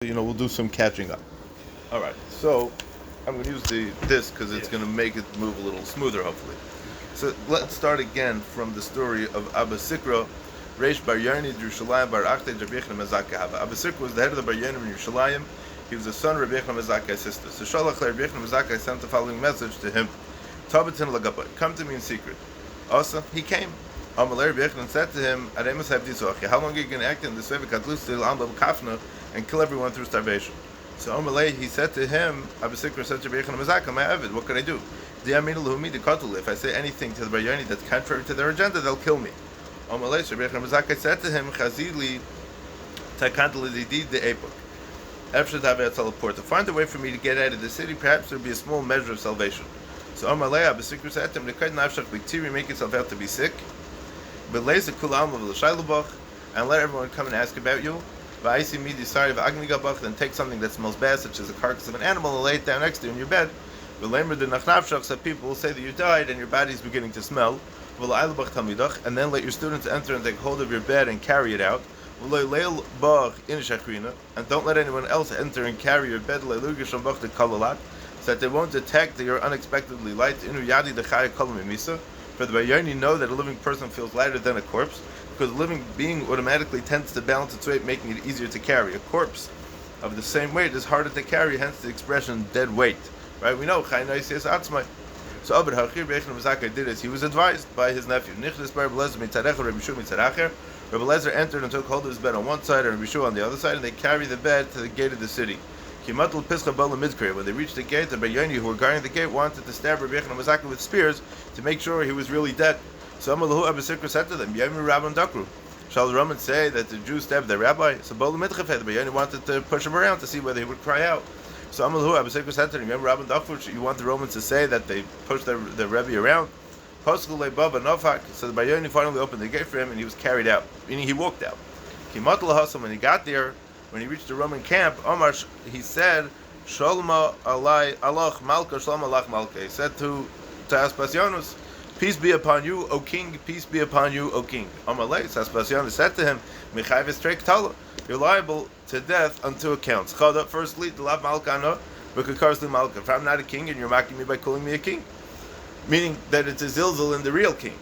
We'll do some catching up. All right, so I'm going to use this because it's going to make it move a little smoother, hopefully. So let's start again from the story of Abba Sikra, Reish Bar Yarni Yerushalayim Bar Achte Rabbi Mezakeh. Abba Sikra was the head of the Bar Yarni in Yerushalayim. He was the son of Rabbi Mezakeh's sister. So Shalach Rabbi Mezakeh sent the following message to him: Tabatin lagabai, come to me in secret. Also, he came. Amalei Rabbi said to him, Aremus Havdisochi, how long are you going to act in this way? And kill everyone through starvation. So Amalei, he said to him, Abba Sikra said to Rabbi Mezakeh, my Avid, what can I do? If I say anything to the Bar Yarni that's contrary to their agenda, they'll kill me. Amalei, so Rabbi Mezakeh said to him, Chazili takantali did the epoch. To find a way for me to get out of the city, perhaps there would be a small measure of salvation. So Amalei, Abba Sikra said to him, make yourself out to be sick, and let everyone come and ask about you. Then take something that smells bad, such as a carcass of an animal, and lay it down next to you in your bed. So people will say that you died and your body is beginning to smell. And then let your students enter and take hold of your bed and carry it out. And don't let anyone else enter and carry your bed, so that they won't detect that you're unexpectedly light. For the Bar Yarni know that a living person feels lighter than a corpse, because a living being automatically tends to balance its weight, making it easier to carry. A corpse of the same weight is harder to carry, hence the expression dead weight. Right? We know Chai Noisias Atzmai. So Abba Hachir Rabbi Mezakeh did as he was advised by his nephew. Rabbi Lezer entered and took hold of his bed on one side and Rabbi Shua on the other side, and they carried the bed to the gate of the city. When they reached the gate, the Bar Yarni who were guarding the gate wanted to stab Rabbi Mezakeh with spears to make sure he was really dead. So Amalahu Abba Sikra said to them, Yomi Rabban Dakru. Shall the Romans say that the Jews stabbed their rabbi? So Bola Mitchafed, the Bar Yarni wanted to push him around to see whether he would cry out. So Amalahu Abba Sikra said to him, Yomi Rabban Dakru, you want the Romans to say that they pushed their Rebbe around? So the Bar Yarni finally opened the gate for him and he was carried out, meaning he walked out. When he got there, when he reached the Roman camp, Omar, he said, Shalma alai alach malka, Shalma alach malka. He said to Aspasianus, peace be upon you, O king, peace be upon you, O king. Amalei, Aspasianus said to him, you're liable to death on two accounts. Firstly, the lav malkana, malka. If I'm not a king and you're mocking me by calling me a king, meaning that it's a zilzal in the real king.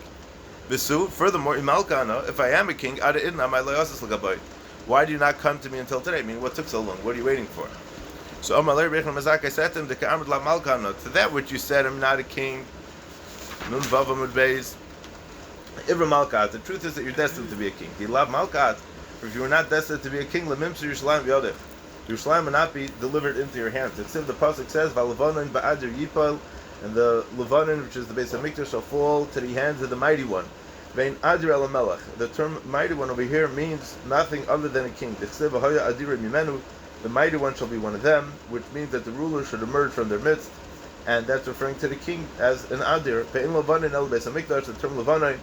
Furthermore, imalkana, if I am a king, why do you not come to me until today? I mean, what took so long? What are you waiting for? So Amalei Rabbi Mezakeh said to him, to that which you said, I'm not a king. Nun Vavamud Beis. Ivra Malkat. The truth is that you're destined to be a king. You love Malkat. If you were not destined to be a king, Lemimsu Yerushalayim Yodech. Yerushalayim will not be delivered into your hands. It's if the pasuk says, Valavanan Ba'adir Yipal, and the Levanon, which is the Beis Hamikdash, shall fall to the hands of the mighty one. Vein Adir El Melech. The term mighty one over here means nothing other than a king. The mighty one shall be one of them, which means that the ruler should emerge from their midst, and that's referring to the king as an Adir. Vein Levanon El Beis Hamikdash. The term Levanon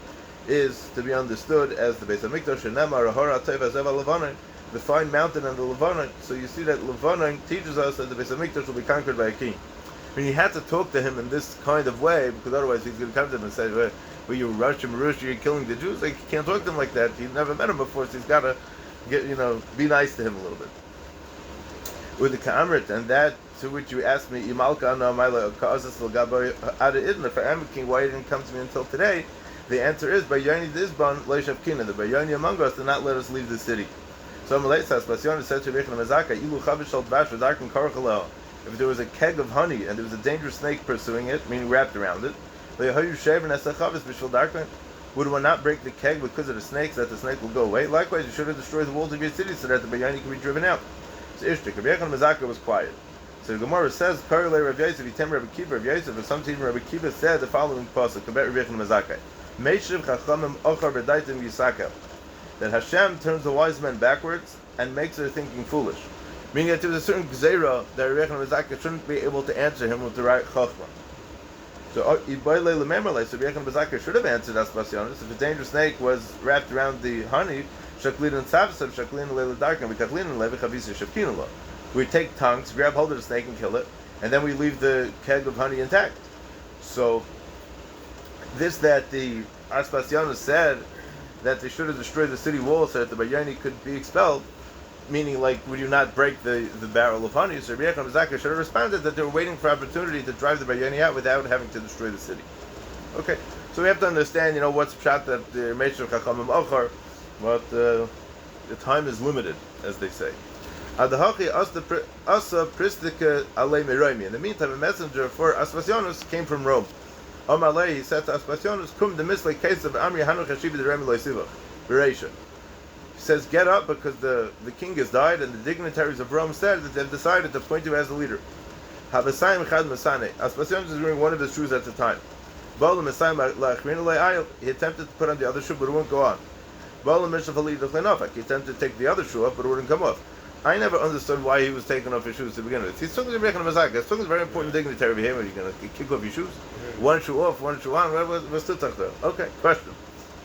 is to be understood as the Beis Hamikdash. Shenamar Ahara Teva Zeva Levanon, the fine mountain and the Levanon. So you see that Levanon teaches us that the Beis Hamikdash will be conquered by a king. I mean, he had to talk to him in this kind of way, because otherwise he's going to come to him and say, well, you Russian Marush, you're killing the Jews. Like, you can't talk to him like that. He's never met him before, so he's got to be nice to him a little bit. With the Ka'amrit, and that to which you asked me, if I am a king, why you didn't come to me until today? The answer is, Bar Yarni Dizban Leishavkina. The Bar Yarni among us did not let us leave the city. So Amalei said to Rabbi Mezakeh, Ilu Chavishal Dvash V'Darkin Karchalel. If there was a keg of honey and there was a dangerous snake pursuing it, meaning wrapped around it, would one not break the keg because of the snakes, that the snake will go away? Likewise, you should have destroyed the walls of your city so that the Bar Yarni could be driven out. So Ishtik, Rabbi Mezakeh was quiet. So the Gemara says, Karolei Rav Yosef, Yitem Rabbi Kiva, Rav Yosef, or some team Rabbi Kiva said the following pasuk about Rabbi Mezakeh: Meishiv Chachamim Ochar B'Daitim Yisakel, that Hashem turns the wise men backwards and makes their thinking foolish. Meaning that there was a certain gzeira that Rabbi Mezakeh shouldn't be able to answer him with the right chachma. So Rabbi Mezakeh should have answered Aspasianus if a dangerous snake was wrapped around the honey. We take tongues, grab hold of the snake and kill it, and then we leave the keg of honey intact. So this that the Aspasianus said that they should have destroyed the city wall so that the Bar Yarni could be expelled, meaning like, would you not break the barrel of honey? So Rabbi Yochanan ben Zakkai should have responded that they were waiting for opportunity to drive the Bayani out without having to destroy the city. Okay, so we have to understand, what's pshat that the Meshach Chachamim Ochar, but the time is limited, as they say. Adahachi asa pristika alei meroimi. In the meantime, a messenger for Aspasionis came from Rome. Omar Lei, he said to Aspasionis, "Kum the mislay case of Amri Hanu Chashivi the Remi Loisivach." Bereisha. He says, "Get up, because the king has died, and the dignitaries of Rome said that they've decided to appoint you as the leader." Habasayim Chad Masane. Aspasionis was wearing one of his shoes at the time. Bala Masayim Lachrin Le'ayil. He attempted to put on the other shoe, but it wouldn't go on. Bala Mishaf Ali Declinofak. He attempted to take the other shoe off, but it wouldn't come off. I never understood why he was taking off his shoes to begin with. He's talking to Rebbe Mazak. He's talking to a very important dignitary behavior. You're going to kick off your shoes? One shoe off, one shoe on. What's the talk there? Okay, question.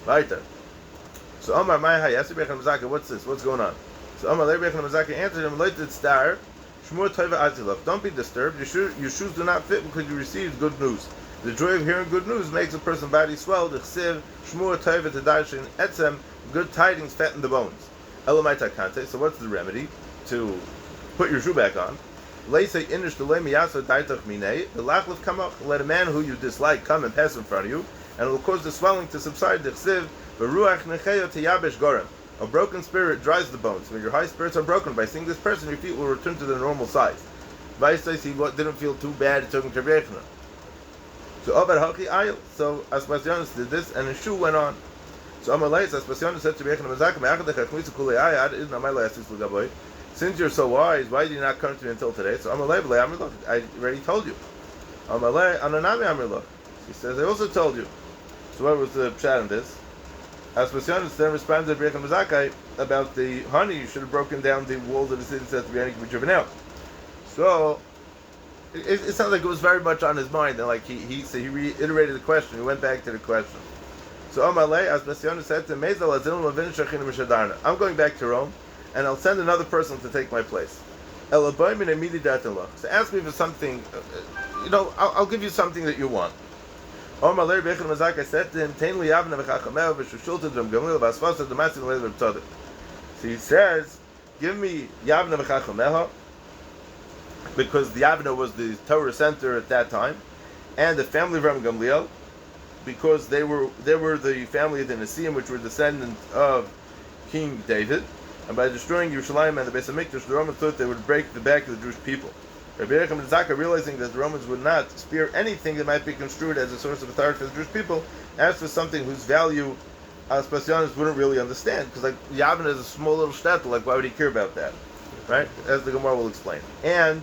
Right there. So Omar Ma'ahai asked Rebbe Mazak, what's this? What's going on? So Omar Rebbe Mazak answered him, Leitet star, Shmur Tova Atilach. Don't be disturbed. Your shoes do not fit because you received good news. The joy of hearing good news makes a person's body swell. The chsiv, Shmur Tova Tadarshin Etzem, good tidings fatten the bones. Elamai Takante. So what's the remedy? To put your shoe back on. Let a man who you dislike come and pass in front of you, and it will cause the swelling to subside. A broken spirit dries the bones. When your high spirits are broken, by seeing this person, your feet will return to their normal size. Vaisais, he didn't feel too bad talking to Rebbe. So Aspasionis did this, and his shoe went on. So Amalei Aspasionis said to Rebbe, since you're so wise, why did you not come to me until today? So Amalei, I already told you. Amalei, Ananami Amirloch. He says, I also told you. So what was the pshat in this? Aspasionis then responded to Rebbe Zakkai about the honey. You should have broken down the walls of the city so that the Bayani could be driven out. So it sounds like it was very much on his mind, and like he reiterated the question. He went back to the question. So Amalei, Aspasionis said to him, I'm going back to Rome, and I'll send another person to take my place. So ask me for something, I'll give you something that you want. I said to him, so he says, give me Yavna v'chachameha, because the Yavna was the Torah center at that time, and the family of Ram Gamliel, because they were the family of the Nesiim, which were descendants of King David. And by destroying Yerushalayim and the Beis HaMikdash, the Romans thought they would break the back of the Jewish people. Rabbi Yochanan ben Zakkai, realizing that the Romans would not spare anything that might be construed as a source of authority for the Jewish people, asked for something whose value Aspasionis wouldn't really understand. Because like Yavin is a small little shtetl, like why would he care about that? Right? As the Gemara will explain. And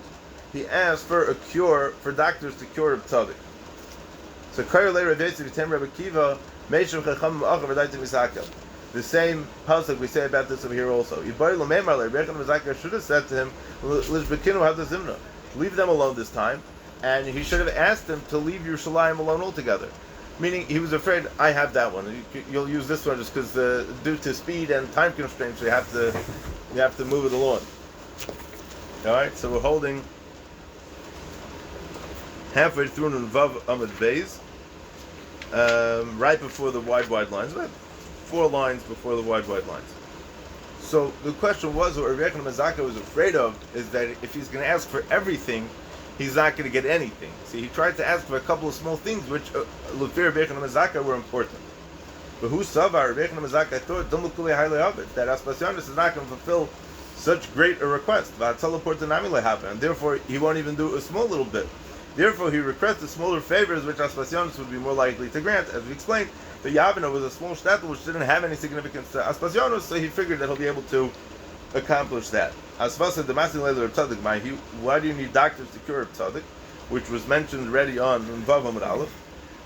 he asked for a cure, for doctors to cure a tzaddik. So the same pasuk we say about this over here also. Rebbe should have said to him, leave them alone this time, and he should have asked them to leave Yerushalayim alone altogether. Meaning he was afraid, I have that one. You'll use this one just because due to speed and time constraints, you have to move it along. All right, so we're holding halfway through Vav Amud Beis, right before the wide lines. About 4 lines before the wide lines. So the question was, what Rebbe ben Zakkai was afraid of is that if he's going to ask for everything, he's not going to get anything. See, he tried to ask for a couple of small things, which Rebbe ben Zakkai were important. But who savar Rebbe ben Zakkai thought that Aspasionis is not going to fulfill such great a request, and therefore he won't even do a small little bit. Therefore, he requested smaller favors, which Aspasionis would be more likely to grant. As we explained, the Yavna was a small shtetl which didn't have any significance to Aspasionis, so he figured that he'll be able to accomplish that. Asvasa Damasin Leather Tzadik, why do you need doctors to cure Tzadik? Which was mentioned already on Vav Amud Aleph.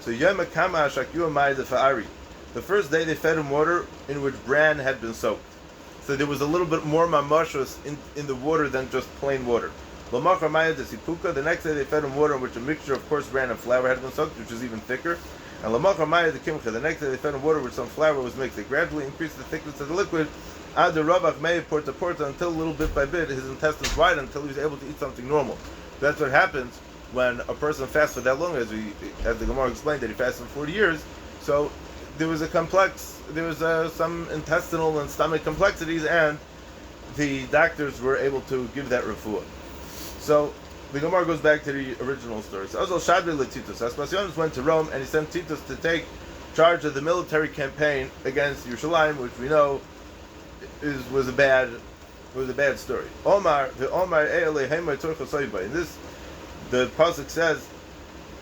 So Yom Kama Shakyu Mai the Fa'ari. The first day they fed him water in which bran had been soaked. So there was a little bit more mamashos in the water than just plain water. The next day they fed him water in which a mixture of coarse bran and flour had been soaked, which is even thicker. And the next day they fed him water with some flour was mixed. They gradually increased the thickness of the liquid. Ad the Ravach made porta until little bit by bit his intestines widened until he was able to eat something normal. That's what happens when a person fasts for that long, as the Gemara explained that he fasted for 40 years. So there was some intestinal and stomach complexities, and the doctors were able to give that refuah. So the Gemara goes back to the original story. So Azal Shadri Titus. Aspasionis went to Rome and he sent Titus to take charge of the military campaign against Yerushalayim, which we know was a bad story. Omar the Omar Eile Hemay Turcha Soiba. In this, the pasuk says,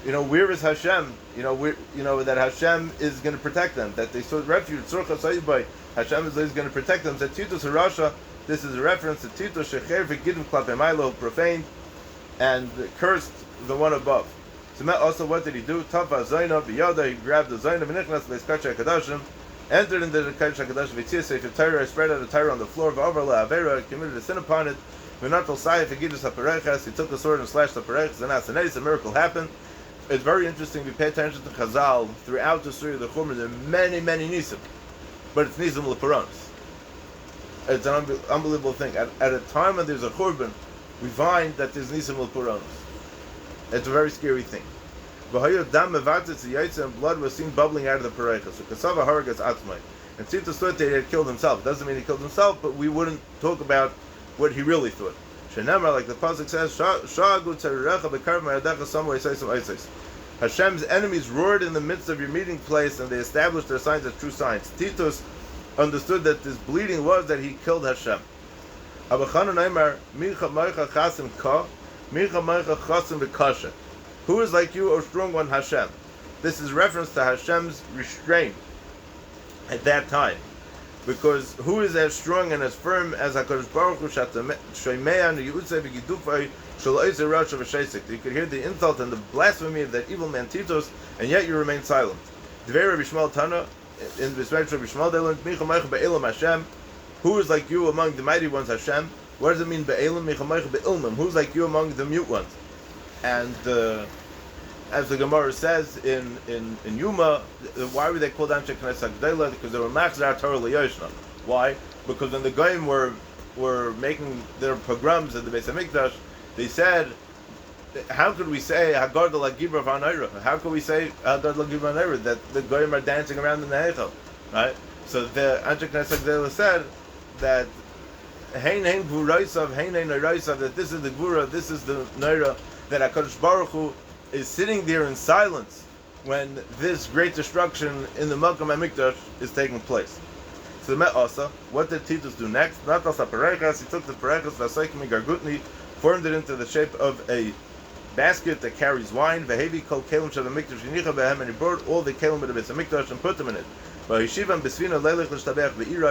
where is Hashem? That Hashem is going to protect them. That they sought refuge. Turcha Soiba. Hashem is going to protect them. That Titus Harasha. This is a reference to Titus Shecher v'Gidim Klapei Milo, profaned and cursed the one above. So also, what did he do? Tava Zaina b'Yada. He grabbed the Zaina v'Nichnas v'Eskach HaKadoshim, entered into the Kodesh HaKadoshim v'Tzia Sefer Torah, spread out a Torah on the floor, v'Over la'Avera, committed a sin upon it, v'Natal Sayef v'Gidus HaPerechas. He took the sword and slashed the Perechas, and Asaneis, a miracle happened. It's very interesting. We pay attention to Chazal throughout the story of the Churban. There are many, many nisim, but it's nisim l'Puranos. It's an unbelievable thing. At a time when there's a Churban, we find that there's nisim l'Puranos. It's a very scary thing. And blood was seen bubbling out of the Perechas. So Kasava Haragas Atzmai. And Titus thought that he had killed himself. Doesn't mean he killed himself, but we wouldn't talk about what he really thought. Shenemar, like the pasuk says, Hashem's enemies roared in the midst of your meeting place, and they established their signs as true signs. Titus understood that this bleeding was that he killed Hashem. Who is like you, O strong one, Hashem? This is reference to Hashem's restraint at that time. Because who is as strong and as firm as HaKadosh Baruch Hu you could hear the insult and the blasphemy of that evil man Titus, and yet you remain silent. In this Rabbi Shmuel, they learned Hashem. Who is like you among the mighty ones, Hashem? What does it mean, Be'elim? Who's like you among the mute ones? And as the Gemara says in Yoma, why were they called Anshe Knesset Gdela? Because they were Machzar Torah L'Yoshna. Why? Because when the Goyim were making their pogroms at the Beis Hamikdash, they said, how could we say Hagar de la Gibra V'Anayra? How could we say Hagar de la Gibra V'Anayra that the Goyim are dancing around in the Heichel? Right? So the Anshe Knesset Gdela said that Hein Gvuraisav, Hein Neiraisav, that this is the Gvura, this is the Neira, that HaKadosh Baruch Hu is sitting there in silence when this great destruction in the Malkam HaMikdash is taking place. So what did Titus do next? He took the Perechas, Vasaikim Gargutni, formed it into the shape of a basket that carries wine, Vehevi Kol Kelim Shal HaMikdash Yinicha Behem, and he brought all the Kelim of the Beis HaMikdash and put them in it. He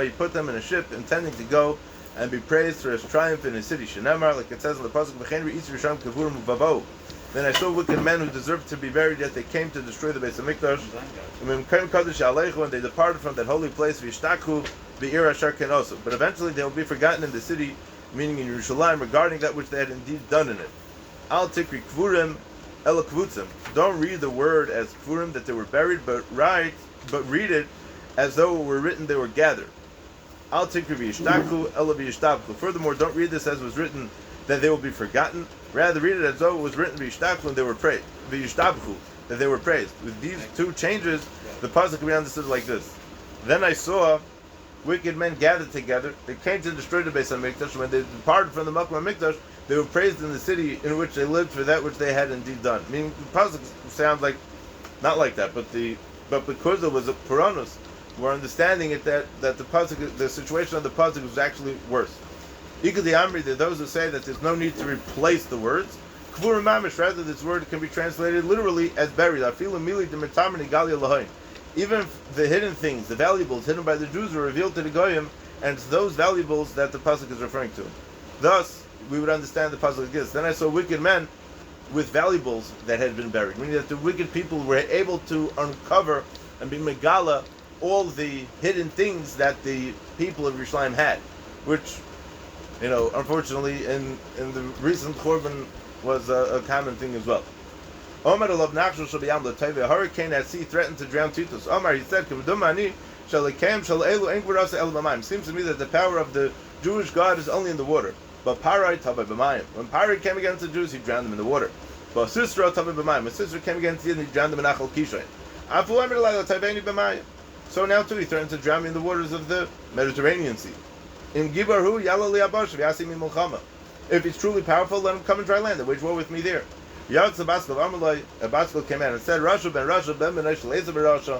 put them in a ship intending to go and be praised for his triumph in his city. Shenemar, like it says in the pasuk, then I saw wicked men who deserved to be buried, yet they came to destroy the Beis Hamikdash. And they departed from that holy place, but eventually they will be forgotten in the city, meaning in Yerushalayim, regarding that which they had indeed done in it. Al tikri kvurim ela kvutzim. Don't read the word as kvurim, that they were buried, but read it as though it were written they were gathered. Al tikri v'yishtaku ela v'yishtabku. Furthermore, don't read this as was written that they will be forgotten. Rather, read it as though it was written v'yishtaku and they were praised. V'yishtabku, that they were praised. With these two changes, the pasuk can be understood like this: Then I saw wicked men gathered together. They came to destroy the Beis Hamikdash. When they departed from the Malkam HaMikdash, they were praised in the city in which they lived for that which they had indeed done. Meaning, the pasuk sounds like not like that, but because it was a Puranos, we're understanding it that the pasuk, the situation of the pasuk was actually worse. Ikadi Amri, there are those who say that there's no need to replace the words. Kvur Mamish, rather this word can be translated literally as buried. Even the hidden things, the valuables hidden by the Jews were revealed to the Goyim, and it's those valuables that the pasuk is referring to. Thus, we would understand the pasuk like this: Then I saw wicked men with valuables that had been buried, meaning that the wicked people were able to uncover and be megala all the hidden things that the people of Yerushalayim had, which, unfortunately, in the recent Korban was a common thing as well. Omar alav nachshul shel b'yam l'tayve. A hurricane at sea threatened to drown Titus. Omar, he said, "K'v'dumani shel lekem shel elu ein gvurasa el b'mayim." Seems to me that the power of the Jewish God is only in the water. But Parai tavei b'mayim. When Parai came against the Jews, he drowned them in the water. But Sisra tavei b'mayim. When Sisra came against the Yidden, he drowned them in Achal Kishayin. Afu Omar l'tayveni b'mayim. So now too, he threatened to drown me in the waters of the Mediterranean Sea. In Gibarhu, Yalali Abash, Vyasimi Mulchama. If he's truly powerful, let him come and dry land and wage war with me there. Yatz Abaskal Amalai, Abaskal came in and said, Rasha ben Menashel Esav Rasha,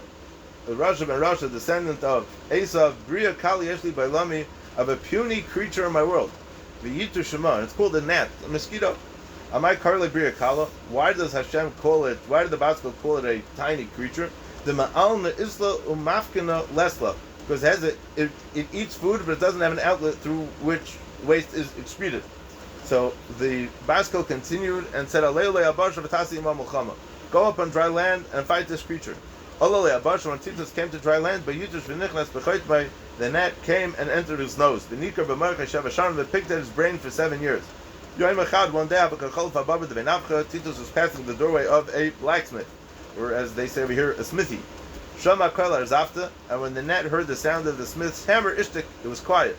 Rasha ben Rasha, descendant of Esav, Bria Kali Eshli Bailami, of a puny creature in my world. V'yitu Shema, and it's called a gnat, a mosquito. Amai Karli Bria Kala. Why does Hashem call it, why did the Abaskal call it a tiny creature? The Ma'alna Isla Umafkina Lesla. Because it eats food, but it doesn't have an outlet through which waste is excreted. So the Baskal continued and said, go up on dry land and fight this creature. When Titus came to dry land, the gnat came and entered his nose. The picked at his brain for 7 years. One day, Titus was passing the doorway of a blacksmith, or as they say over here, a smithy. And when the gnat heard the sound of the smith's hammer, ishtik, it was quiet.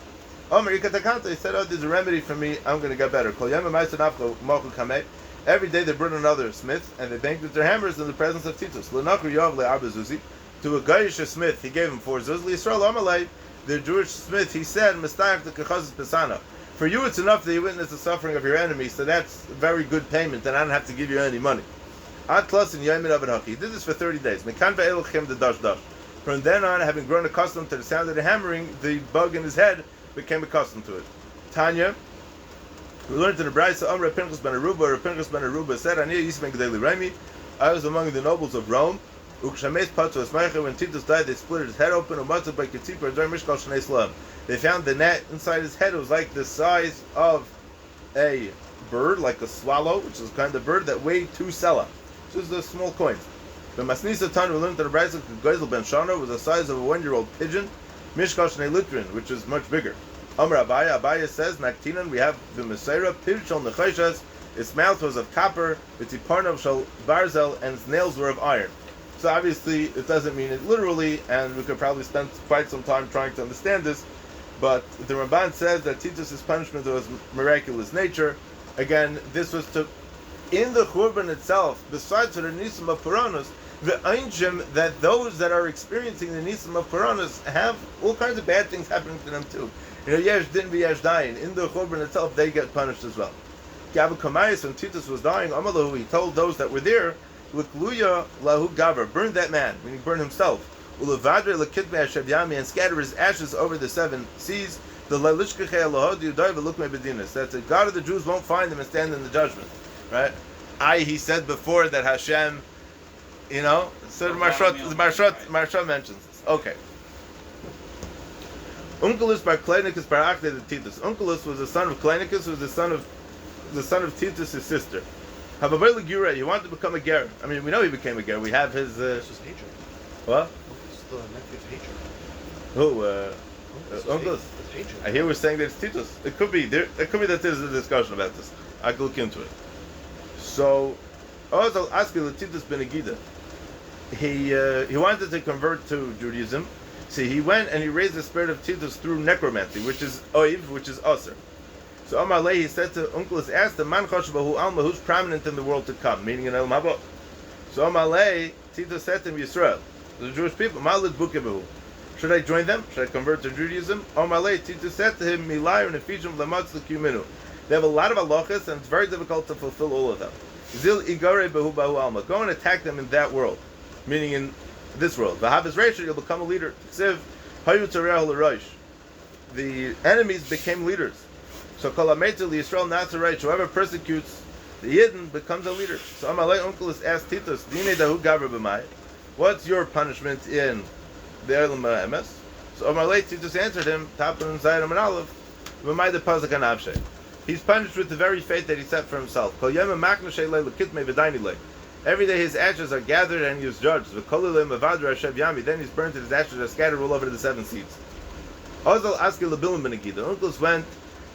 He said, there's a remedy for me, I'm going to get better. Every day they brought another smith, and they banged with their hammers in the presence of Titus. To a Gayish smith, he gave him 4 zuz. The Jewish smith, he said, for you it's enough that you witness the suffering of your enemy, so that's very good payment, and I don't have to give you any money. He did this for 30 days. From then on, having grown accustomed to the sound of the hammering, the bug in his head became accustomed to it. Tanya, we learned in the Brayso, Amr Pinchas ben Aruba said, I was among the nobles of Rome. When Titus died, they split his head open. They found the net inside his head. It was like the size of a bird, like a swallow, which is kind of bird that weighed 2 sela. This is the small coins. The Masnisa Tan, we learned that the Brayso Gezel ben Shana was the size of a 1-year-old pigeon. Mishkal Shnei Litrin, which is much bigger. Amr Abaya says, Naktinan, we have the Mesaira, Pirchal Nechashas, its mouth was of copper, its Iparnav Shal Barzel, and its nails were of iron. So obviously, it doesn't mean it literally, and we could probably spend quite some time trying to understand this, but the Ramban says that Titus' punishment was miraculous nature. Again, this was to, in the Churban itself, besides the Nisim of Puranos, the Einshim, that those that are experiencing the Nisim of Puranos have all kinds of bad things happening to them too. Yesh Din v'Yesh Dayin. In the Churban itself, they get punished as well. Gabu Kamayis, when Titus was dying, Amalahu, he told those that were there, L'kluya lahu gaver, burn that man, meaning burn himself. U'levadre l'kitme Hashem Yami, and scatter his ashes over the 7 seas. The Lalishkechei Allahodi Udai v'lukme bedinas, that the God of the Jews won't find them and stand in the judgment. Right? He said before that Hashem, so the Marshat mentions this. Okay. Unkelus bar Kleinicus bar Achde the Titus. Unkelus was the son of Kleinicus, who was the son of Titus' sister. Hababel Gura, he wanted to become a ger. I mean, we know he became a ger. We have his. This is Hager. What? This is the nephew's Hager. Who? Unkelus. I hear we're saying that it's Titus. It could be that there's a discussion about this. I could look into it. So, also ask you, Titus ben Agida. He wanted to convert to Judaism. See, he went and he raised the spirit of Titus through necromancy, which is oiv, which is aser. So Amalei, he said to Unkelus, asked him, Man chashbahu alma, who's prominent in the world to come, meaning in El Mabot. So Amalei, Titus said to him, Yisrael, the Jewish people, Malid bukebahu. Should I join them? Should I convert to Judaism? Amalei, Titus said to him, Milayr and Ephesium lamatz l'kuminu. They have a lot of halachas, and it's very difficult to fulfill all of them. Zil igare behu bahu alma. Go and attack them in that world, meaning in this world. V'havis reisha, you'll become a leader. Ksiv hayu tzareh l'roish. The enemies became leaders. So kol hametu liyisrael not to reich. Whoever persecutes the Yidden becomes a leader. So Amalei Unkelus asked Titus, Dine dahu gavra b'mai. What's your punishment in the Elam Emes? So Amalei Titus answered him, Tapun and Zayram and Aleph, b'mai the Pazak and Avshay. He's punished with the very fate that he set for himself. Kol yema maknashay le l'kitmei v'daini le. Every day his ashes are gathered and he is judged. Then he's burned and his ashes are scattered all over the 7 seas. Ozal Askil Bilam ben Agida. Unkelus went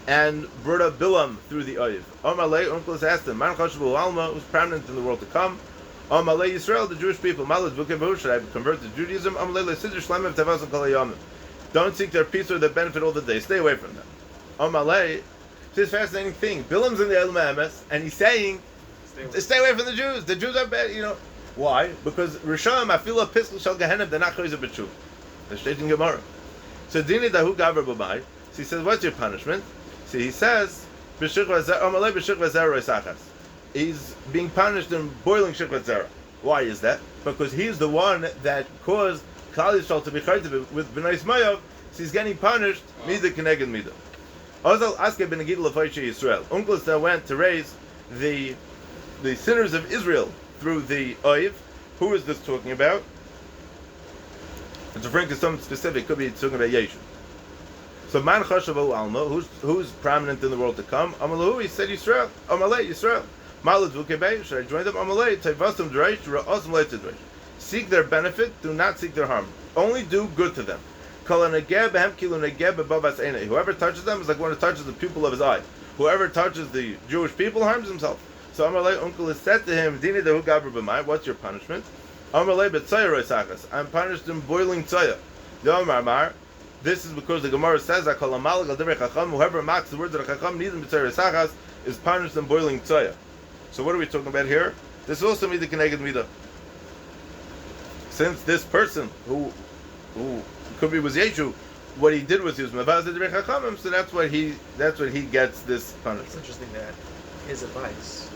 and brought up Bilam through the Oiv. Amalei, Unkelus asked him, Man Chashbu Alma, who's prominent in the world to come. Amalei Yisrael, the Jewish people. Malad Vukevu, should I convert to Judaism? Amalei Sidr Shlemev Tavasam Kalayamim. Don't seek their peace or their benefit all the day. Stay away from them. Amalei, this fascinating thing. Bilam's in the Elam Emes, and he's saying, Stay away from the Jews. The Jews are bad, Why? Because Rishon Afila Piskel Shal Gehenim, they're not Choyzer B'tshuv. They're stating Gemara. So Dini Dahu Gavra B'mai. So he says, what's your punishment? So he says, he's being punished in boiling shikvat zera. Why is that? Because he's the one that caused Klal Yisrael to be chaytiv with Bnei Ismail, so he's getting punished, mida keneged mida. Ozal aske ben Gidel of Yisrael. Uncles that went to raise the sinners of Israel through the Oiv. Who is this talking about? It's referring to something specific. Could be talking about Yeshu. So man chashavu alma, who's prominent in the world to come? Amalahu, he said Yisrael. Amalei Yisrael. Malad vukebei. Should I join them? Amalei tayvasam dreish ra'osam leitadreish. Seek their benefit, do not seek their harm. Only do good to them. Whoever touches them is like one who touches the pupil of his eye. Whoever touches the Jewish people harms himself. So Amalei uncle has said to him, Dini dehu gabra b'mai, what's your punishment? Amalei b'tzayah roisachas, I'm punished in boiling tzayah. Yomar, this is because the Gemara says that whoever mocks the words of the Chacham needs b'tzayah roisachas is punished in boiling tzayah. So what are we talking about here? This is also mida keneged mida. Since this person who could be was Yeshu, what he did was he was mavaz the Chachamim, so that's what he gets this punishment. It's interesting that his advice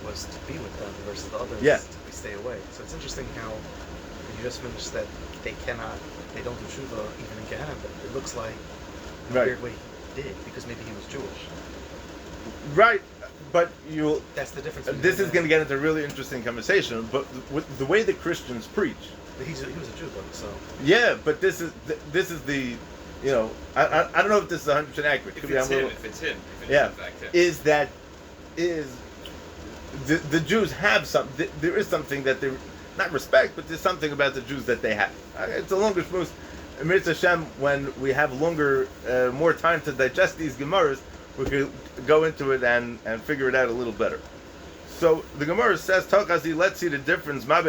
was to be with them versus the others to stay away. So it's interesting how you just finished that they don't do tshuva even in Gehenna, but it looks like in a weird way he did, because maybe he was Jewish. Right, but that's the difference. This is going to get into a really interesting conversation, but with the way the Christians preach. He was a Jew though, so. Yeah, but this is the, I don't know if this is 100% accurate. If it's him. Yeah, is the Jews have something? There is something that they not respect, but there's something about the Jews that they have. It's a longer shmuz. Mir Hashem, when we have more time to digest these gemaras, we could go into it and figure it out a little better. So the Gemara says, let's see the difference. What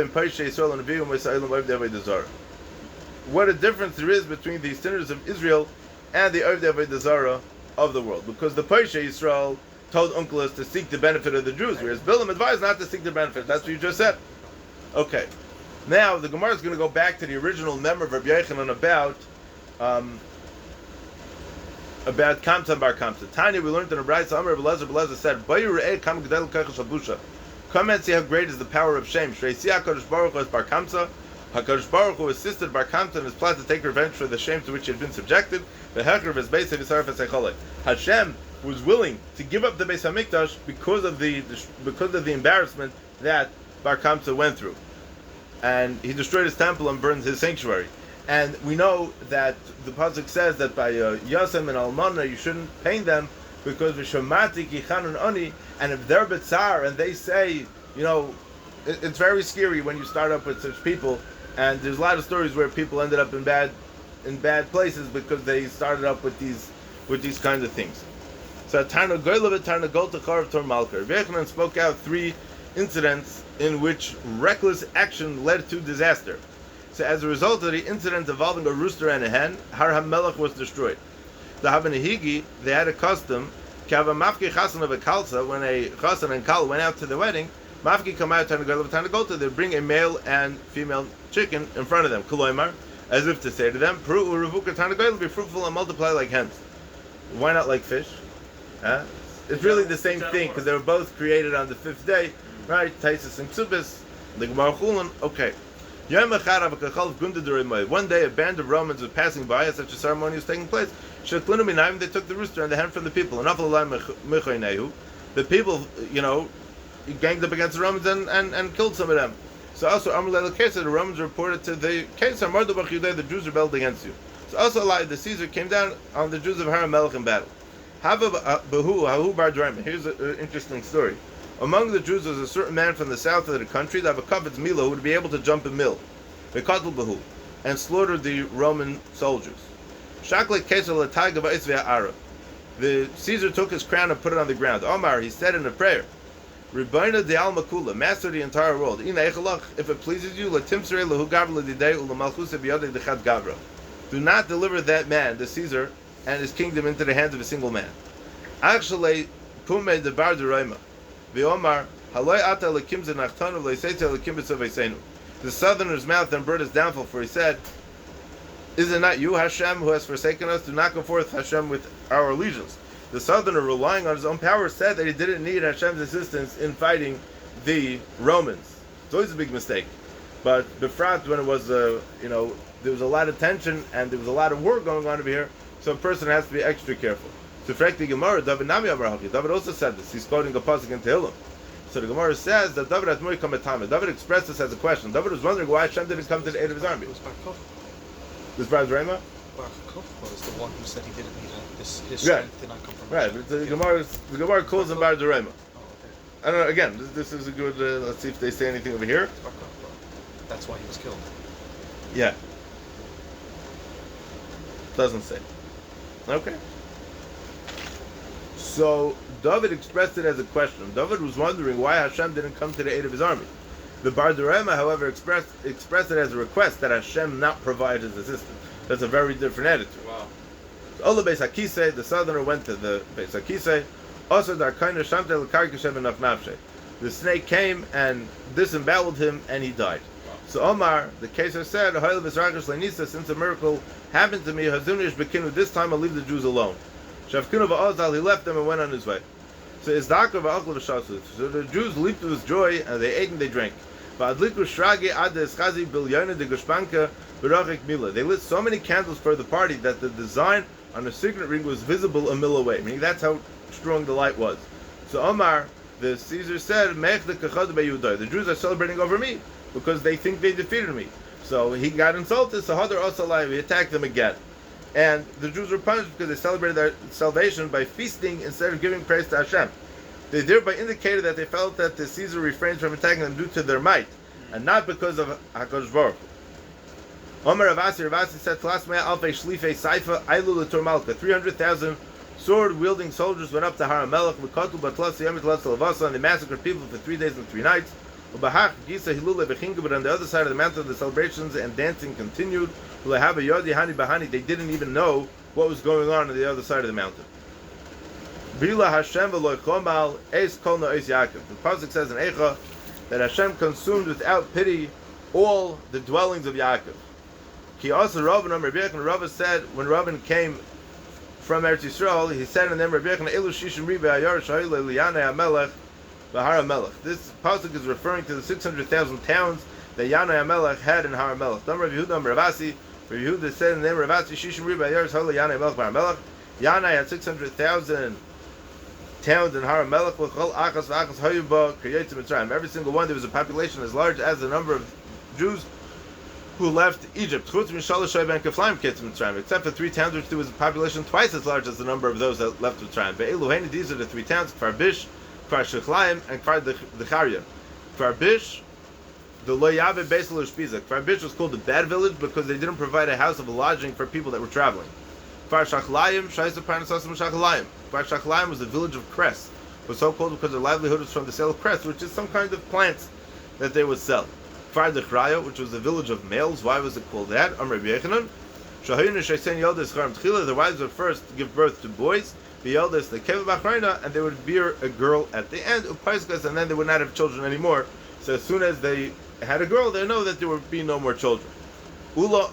a difference there is between the sinners of Israel and the Ovdei Avodah Zarah of the world. Because the Paisha Yisrael told Unkelos to seek the benefit of the Jews, whereas Bilam advised not to seek the benefit. That's what you just said. Okay. Now the Gemara is going to go back to the original member of Rabbi Yochanan about Kamtzah bar Kamtzah. Tanya, we learned in a Brayso, Amar Belezer said, come and see how great is the power of shame. Shreisi HaKadosh Baruch Hu is bar Kamtzah. HaKadosh Baruch Hu assisted bar Kamtzah in his plan to take revenge for the shame to which he had been subjected. The Hecher of his base of Yisaref Esecholei. Hashem was willing to give up the Beis Hamikdash because of the embarrassment that bar Kamtzah went through, and he destroyed his temple and burned his sanctuary. And we know that the pasuk says that by Yasem and Almana you shouldn't pain them because v'shomati kichanun oni, and if they're betzar and they say, it's very scary when you start up with such people, and there's a lot of stories where people ended up in bad places because they started up with these kinds of things. So Tarna Goylev Tarna Golta Charav Tor Malkar. Yochanan spoke out 3 incidents in which reckless action led to disaster. So as a result of the incident involving a rooster and a hen, Har HaMelech was destroyed. The Habanahigi, they had a custom, Kava Mafki Chasan of a Kalsa, when a Chasan and Kal went out to the wedding, Mafki come out Tanagolta, they bring a male and female chicken in front of them, Koloimar, as if to say to them, Peru Uruvuka Tanagol, be fruitful and multiply like hens. Why not like fish? It's really the same thing, because they were both created on the 5th day, right? Taisus and Ksubis, the Gemara Chulun, okay. One day a band of Romans was passing by as such a ceremony was taking place. They took the rooster and the hen from the people. The people, ganged up against the Romans and killed some of them. So also the Romans reported to the Caesar, the Jews rebelled against you. So also the Caesar came down on the Jews of Har HaMelech in battle. Here's an interesting story. Among the Jews was a certain man from the south of the country that have a covetz milah who would be able to jump a mill, and slaughtered the Roman soldiers. The Caesar took his crown and put it on the ground. Omar, he said in a prayer, Rebbeinu de al makula, master of the entire world. If it pleases you, do not deliver that man, the Caesar, and his kingdom into the hands of a single man. Actually, pume de bar de Roma. The Omar, the southerner's mouth then brought his downfall, for he said, Is it not you, Hashem, who has forsaken us? Do not go forth, Hashem, with our allegiance. The southerner, relying on his own power, said that he didn't need Hashem's assistance in fighting the Romans. It's always a big mistake. But Befrat, when it was, there was a lot of tension and there was a lot of war going on over here, so a person has to be extra careful. So, the Gemara, David also said this. He's quoting a pasuk in Tehillim. So the Gemara says that David had more come at time. David expressed this as a question. David was wondering why Hashem didn't come to the aid of his army. It was Bar Kokhba. This Bar Drema? Bar Kokhba was the one who said he didn't need his strength did not come from Right, but the Gemara calls him Bar Drema. Oh, okay. I don't know, again, this is a good, let's see if they say anything over here. It's Bar Kokhba. That's why he was killed. Yeah. Doesn't say. Okay. So David expressed it as a question. David was wondering why Hashem didn't come to the aid of his army. The Bar Derema, however, expressed it as a request that Hashem not provide his assistance. That's a very different attitude. Wow. Ola Beis Hakisei, the southerner went to the Beis Hakisei. Also, the snake came and disemboweled him, and he died. Wow. So Omar, the Kesar said, since a miracle happened to me, this time I'll leave the Jews alone. He left them and went on his way. So the Jews leaped with joy and they ate and they drank. They lit so many candles for the party that the design on the signet ring was visible a mile away. Meaning that's how strong the light was. So Omar, the Caesar said, the Jews are celebrating over me because they think they defeated me. So he got insulted, so Hadar also he attacked them again. And the Jews were punished because they celebrated their salvation by feasting instead of giving praise to Hashem. They thereby indicated that they felt that the Caesar refrained from attacking them due to their might, and not because of HaKadosh Baruch Hu. Omer Ravasi said, 300,000 sword-wielding soldiers went up to Har HaMelech, and they massacred people for 3 days and 3 nights. But on the other side of the mountain, the celebrations and dancing continued. They didn't even know what was going on the other side of the mountain. The pasuk says in Eicha that Hashem consumed without pity all the dwellings of Yaakov. Rava said when Reuben came from Eretz Yisrael, he said in them, this pasuk is referring to the 600,000 towns that Yanai HaMelech had in Har HaMelech. Rav Yehuda said in the name of Ravasi, Shishim Riba Ayar Shahla Yanai HaMelech Har HaMelech. Yanai had 600,000 towns in Har HaMelech. V'chol achas v'achas hayuba kriyetz Mitzrayim. Every single one there was a population as large as the number of Jews who left Egypt. Chutz Mishalosh Shai Ben Keflaim Ketz Mitzrayim. Except for 3 towns which there was a population twice as large as the number of those that left Mitzrayim. Ve'eluheni, these are the 3 towns: Kfar Bish, Kfar Shechlayim, and Kfar Decharya. Kfar Bish, the Loyave Beisel Ushpiza. Kfar Bish was called the bad village because they didn't provide a house of lodging for people that were traveling. Kfar Shachlayim, Shaisa Parnasasim Shachlayim. Kfar Shachlayim was the village of cress. It was so called because their livelihood was from the sale of cress, which is some kind of plants that they would sell. Kfar Dechraya, which was the village of males. Why was it called that? Amr Yechanan. Shahayun Shaisen Yeldes Charam Tchila. The wives were first to give birth to boys. The eldest, the Keva Bachraina, and they would bear a girl at the end, Upaiskas, and then they would not have children anymore. So as soon as they had a girl, they know that there would be no more children. Ula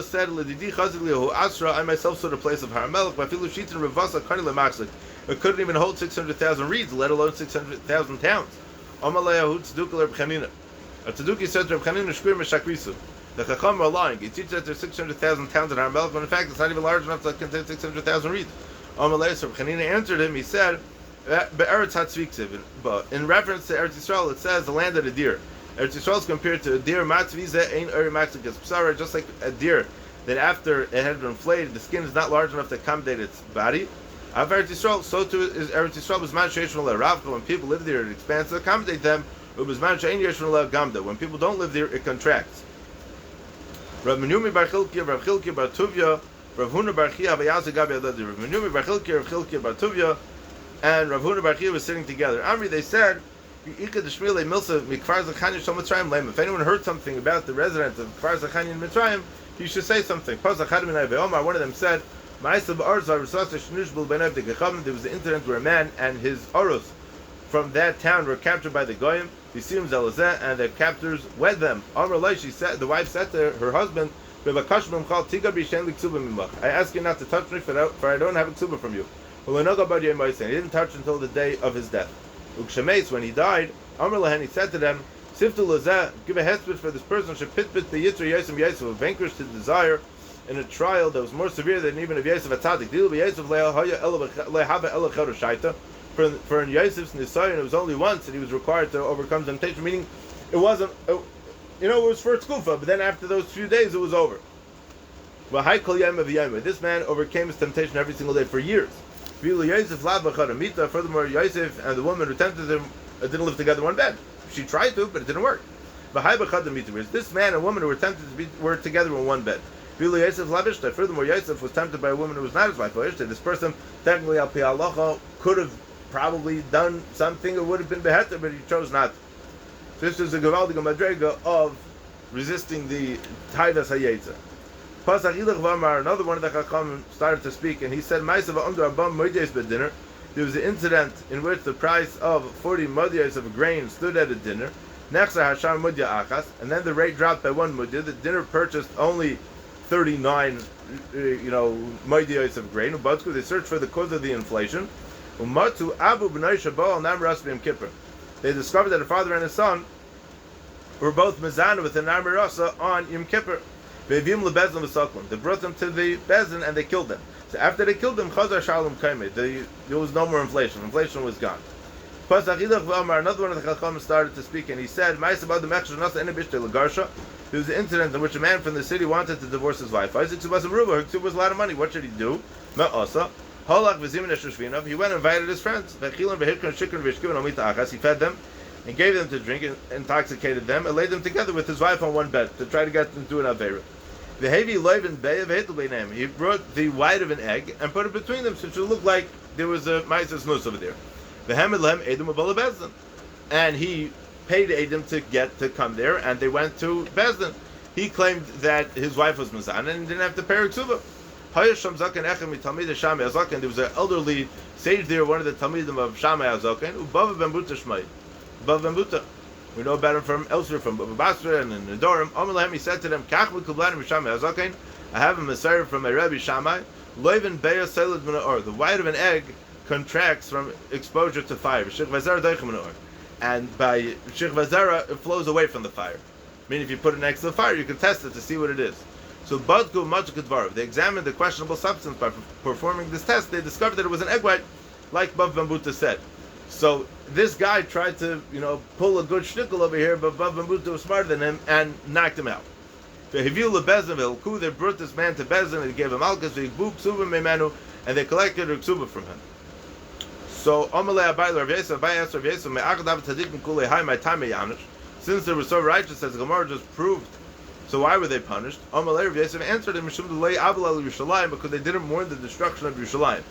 said, Asra, I myself saw the place of Har HaMelech, it couldn't even hold 600,000 reeds, let alone 600,000 towns. A Tzeduki said to Reb Chanina, Shkurim Meshakrisu. The Chacham are lying. He teaches that there's 600,000 towns in Har HaMelech, when in fact it's not even large enough to contain 600,000 reeds. Amalei, so Chanina answered him, he said, but in reference to Eretz Yisrael, it says the land of the deer. Eretz Yisrael is compared to a deer, matzvize ein eri maxikas psara, just like a deer that after it had been flayed, the skin is not large enough to accommodate its body. Of Eretz Yisrael, so too is Eretz Yisrael was man sheishon le'ravcha. When people live there, it expands to accommodate them. It was man she'ein yeshon le'gamda. When people don't live there, it contracts. Rav Menumi bar Chilkiya, Rav Chilkiya bar Tuvya, Rav Huna bar Chia, Vayaza Gabi Adadi. Rav Menumi bar Chilkiya, Rav Chilkiya bar Tuvya, and Rav Huna bar Chia was sitting together. Amri, they said, if anyone heard something about the residents of Kfar Zachani in Mitzrayim, he should say something. One of them said, there was the incident where a man and his oros from that town were captured by the Goyim, and their captors wed them. She said, the wife said to her husband, I ask you not to touch me, for I don't have a ksuba from you. He didn't touch until the day of his death. When he died, he said to them, give a hesped for this person, who vanquished his desire in a trial that was more severe than even of Yosef HaTzadik. For in Yosef's Nisayon, it was only once that he was required to overcome temptation, meaning it wasn't, it was for Tkufa, but then after those few days it was over. This man overcame his temptation every single day for years. Furthermore, Yosef and the woman who tempted him didn't live together in one bed. She tried to, but it didn't work. This man and woman who were tempted were together in one bed. Furthermore, Yosef was tempted by a woman who was not his wife. This person, technically, al pi halacha, could have probably done something. It would have been beheter, but he chose not. So this is a gewaldige madrega of resisting the taivas hayetza. Another one of the Chacham started to speak, and he said, there was an incident in which the price of 40 mudyas of grain stood at a dinner, and then the rate dropped by 1 mudya. The dinner purchased only 39 mudyas of grain. They searched for the cause of the inflation. They discovered that a father and his son were both mezana with an Amirasa on Yom Kippur. They brought them to the Bezin and they killed them. So after they killed them, there was no more inflation. Inflation was gone. Another one of the Chacham started to speak, and he said, there was an incident in which a man from the city wanted to divorce his wife. It was a lot of money. What should he do? He went and invited his friends. He fed them and gave them to drink and intoxicated them and laid them together with his wife on one bed to try to get them to an Aveira. He brought the white of an egg and put it between them so it should look like there was a Maises Nus over there. And he paid Edom to come there, and they went to Bezdin. He claimed that his wife was Mazan and didn't have to pay her ksuba. There was an elderly sage there, one of the Talmidim of Shammai Azoken, Ubava Ben Buta Shmai. Ubava Ben Buta. We know about him from elsewhere, from Baba Basra and in Nedorim. He said to them, I have a Messiah from my Rebbe Shammai. The white of an egg contracts from exposure to fire. And by Shich Vazara, it flows away from the fire. Meaning if you put it next to the fire, you can test it to see what it is. So Badku Majukadvarov, they examined the questionable substance. By performing this test, they discovered that it was an egg white, like Bav Bambuta said. So this guy tried to, pull a good shtickle over here, but Bav Bambuta was smarter than him and knocked him out. They brought this man to Bezin, and they gave him alkas, and they collected a ksuba from him. So since they were so righteous, as Gemara just proved, so why were they punished? Yosef answered him, because they didn't mourn the destruction of Yerushalayim.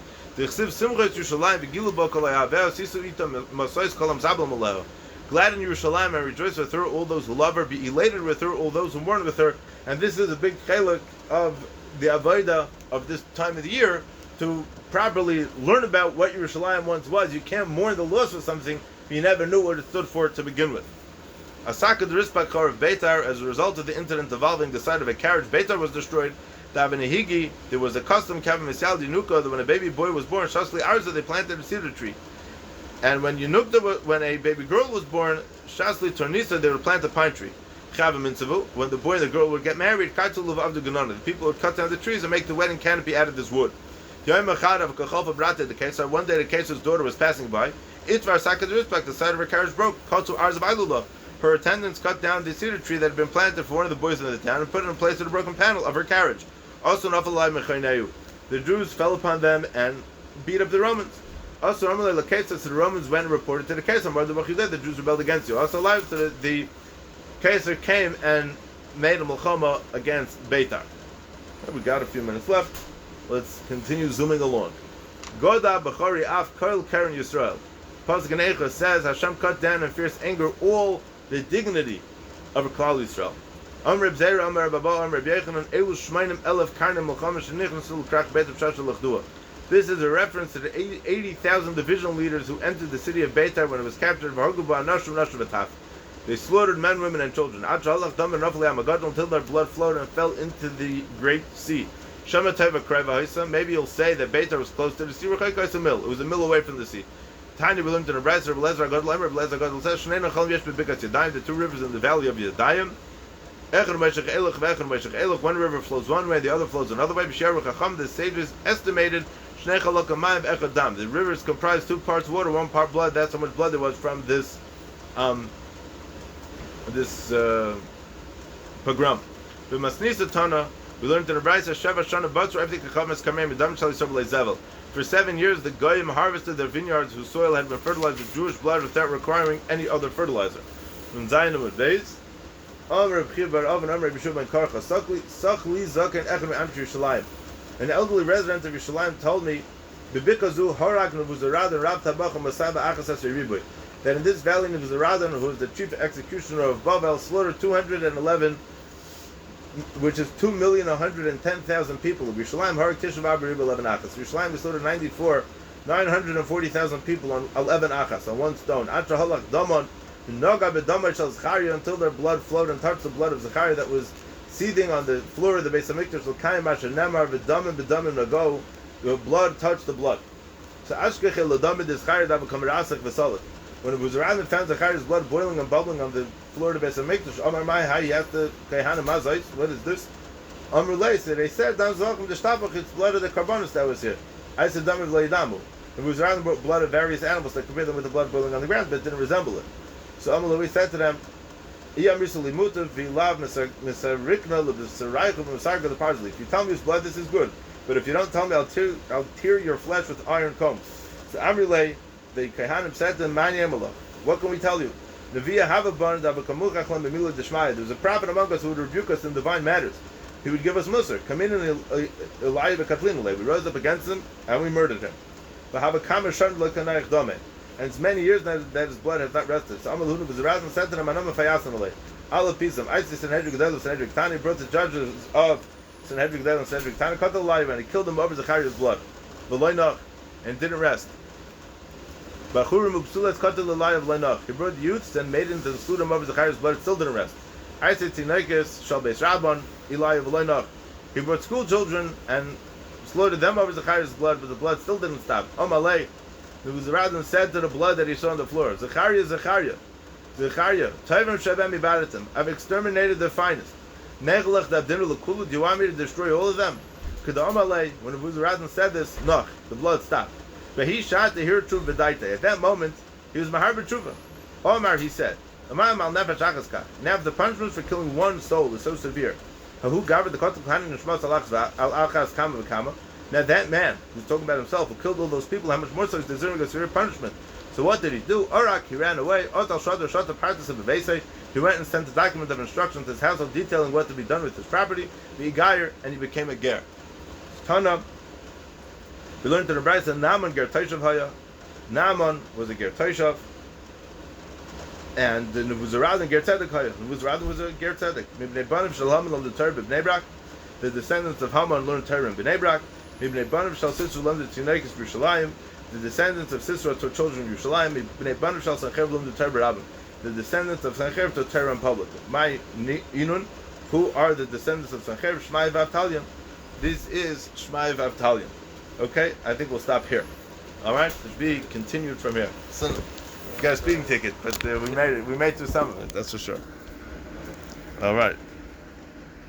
Glad in Yerushalayim and rejoice with her, all those who love her, be elated with her, all those who mourn with her. And this is a big chiluk of the avodah of this time of the year, to properly learn about what Yerushalayim once was. You can't mourn the loss of something if you never knew what it stood for to begin with. Asaka the Rispakar of Beitar, as a result of the incident involving the side of a carriage, Beitar was destroyed. There was a custom that when a baby boy was born, Shasli Arza, they planted a cedar tree. And when when a baby girl was born, Shasli Tornisa, they would plant a pine tree. When the boy and the girl would get married, the people would cut down the trees and make the wedding canopy out of this wood. One day the Kesar's daughter was passing by. The side of her carriage broke. Her attendants cut down the cedar tree that had been planted for one of the boys in the town and put it in place of the broken panel of her carriage. Also, the Jews fell upon them and beat up the Romans. Also, the Romans went and reported to the Kesar, the Jews rebelled against you. Also, the Kesar came and made a milchama against Beitar. We got a few minutes left. Let's continue zooming along. Goda Bechari Af Koil Karen Yisrael. Pasuk Eicha says Hashem cut down in fierce anger all the dignity of a Klal Yisrael. Amr Bzeira, Amr Baba, Amr Yechanan, Elu Shmainim Elef Karnim Milchama Shenichnasul Krach Beit Shashal Lechdua. This is a reference to the 80,000 divisional leaders who entered the city of Beitar when it was captured. They slaughtered men, women, and children. Until their blood flowed and fell into the great sea. Maybe you'll say that Beitar was close to the sea. It was a mill away from the sea. Tiny, we learned in a Bryce, the two rivers in the valley of Yadayim. One river flows one way, the other flows another way. The sages estimated the rivers comprised 2 parts water, 1 part blood. That's how much blood there was from this pogrom. We learned in the Brisa, for 7 years, the Goyim harvested their vineyards whose soil had been fertilized with Jewish blood without requiring any other fertilizer. An elderly resident of Yerushalayim told me that in this valley Nebuzaradan, who was the chief executioner of Babel, slaughtered 211, which is 2,110,000 people. Yerushalayim Harak Tishav Abirib 11 Achas. Yerushalayim slaughtered 940,000 people on 11 Achas, on 1 stone. Atra Halach Damon, Noga B'Damar Shal Zechariah, until their blood flowed and touched the blood of Zechariah that was seething on the floor of the Beis Hamikdash. L'Kayim Asher Nemar V'Damim B'Damim Nago, the blood touched the blood. So Ashkechel L'Damid Zechariah Davakam Rasach V'Salach. When it was around and found Zechariah's blood boiling and bubbling on the floor of the Beis Hamikdash, Amar Mai Hai, he asked the Kehana Mazais, what is this? Amar Lei said, they said, Dan Zochem D'Shtapach, it's blood of the Karbonis that was here. I said, Damid Leidamu. It was around the blood of various animals that compared them with the blood boiling on the ground, but it didn't resemble it. So Amar Lei said to them, if you tell me it's blood, this is good. But if you don't tell me, I'll tear your flesh with iron combs. So Amrilay, the Kehanim said to him, what can we tell you? There's a prophet among us who would rebuke us in divine matters. He would give us musar. Come in and we rose up against him and we murdered him. And it's many years that his blood has not rested. So Amal Hunu was aroused and said to them, Anam Fayasan Alay. Allah Pisam, Isis Sanhedrin Gedel, Sanhedrin Tani, brought the judges of Sanhedrin Gedel and Sanhedrin Tani, cut the live and he killed them over Zechariah's blood. And didn't rest. Bachurim Upsulas cut the lie of Lenach. He brought youths and maidens and slew them over Zechariah's blood, still didn't rest. Isis Tinaikis, Shalbeis Rabban, Eli of Lenach. He brought school children and slaughtered them over Zechariah's blood, but the blood still didn't stop. Omalei. It was rather said to the blood that he saw on the floor, Zechariah, Tovim Shabem Ibadatim, I've exterminated their finest. Nechlech Dabdinu L'Kulu, do you want me to destroy all of them? When Nebuzaradan said this, the blood stopped. But he shot to hear truth v'daita. At that moment, he was Mahar b'tshuva. Omar, he said, now if the punishment for killing one soul is so severe, now that man, who's talking about himself, who killed all those people, how much more so is deserving of severe punishment. So what did he do? Arak, he ran away. He went and sent a document of instructions to his household detailing what to be done with his property, the Igayer, and he became a ger. Tana, we learned in the Brisa, Naaman ger Toshav haya. Naaman was a ger Toshav, and the Nebuzaradan ger Tzedek haya. Nebuzaradan was a ger Tzedek. The descendants of Haman learned Torah in Bnei Brak. The descendants of Sisera taught children in Yerushalayim. The descendants of Sanchev taught Torah in public. My Inun, who are the descendants of Sanchev? Shmai Vavtalion. This is Shmai Vavtalion. Okay, I think we'll stop here. All right, to be continued from here. So, you got a speeding ticket, but we made it. We made through some of it. That's for sure. All right.